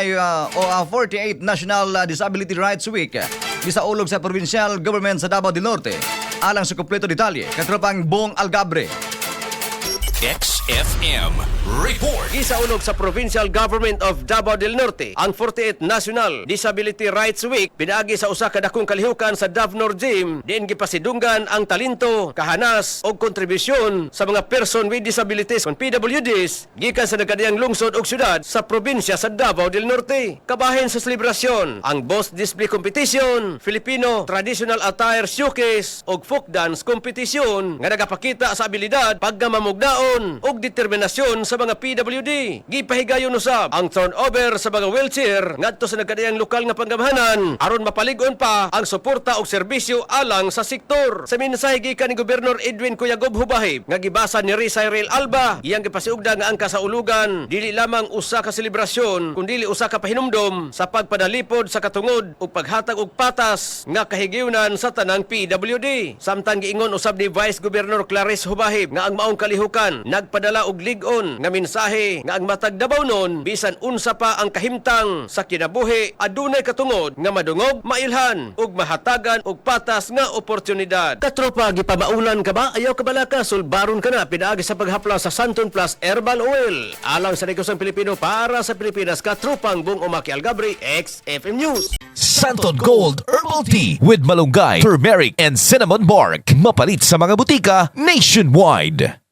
48 National Disability Rights Week gisaulog sa provincial government sa Davao del Norte. Alang sa kumpleto detalye, katropang Bong Algabre. XFM Report. Gisaulog sa Provincial Government of Davao del Norte ang 48th National Disability Rights Week pinaagi sa usa ka dakong kalihukan sa Davnor Gym diin gipasidunggan ang talento, kahanas ug kontribusyon sa mga person with disabilities kon PWDs gikan sa nagkadiyang lungsod ug syudad sa probinsya sa Davao del Norte. Kabahin sa selebrasyon ang Boss Display Competition, Filipino Traditional Attire Showcase ug Folk Dance Competition nga nagapakita sa abilidad, paggamamugnaon ug determinasyon sa mga PWD. Gipahigayon usab ang turnover sa mga wheelchair ngadto sa nagkadiyang lokal nga panggamhanan aron mapalig-on pa ang suporta ug serbisyo alang sa sektor. Sa mensahe gikan ni Gobernador Edwin Cuyagob Hubahib nga gibasa ni Rizal Alba, iyang gipasiugda nga ang kasaulugan dili lamang usa ka selebrasyon kundi usa ka pahinumdom sa pagpadalipod sa katungod ug paghatag og patas nga kahigiwnan sa tanang PWD. Samtang giingon usab ni Vice Governor Clarice Hubahib nga ang maong kalihukan nagpadala og lig-on nga mensahe nga ang matag Davao bisan unsa pa ang kahimtang sa kinabuhi adunay katungod nga madungog, mailhan ug mahatagan og patas nga oportunidad. Katropa, gipamaulan ka ba? Ayaw ka balaka, sulbaron ka na pinaagi sa paghapla sa Santon Plus Herbal Oil. Alang sa negosong Pilipino para sa Pilipinas, katropang Bong Umaki Algabre, XFM News. Santon Gold Herbal Tea with malunggay, turmeric, and cinnamon bark. Mapalit sa mga butika nationwide.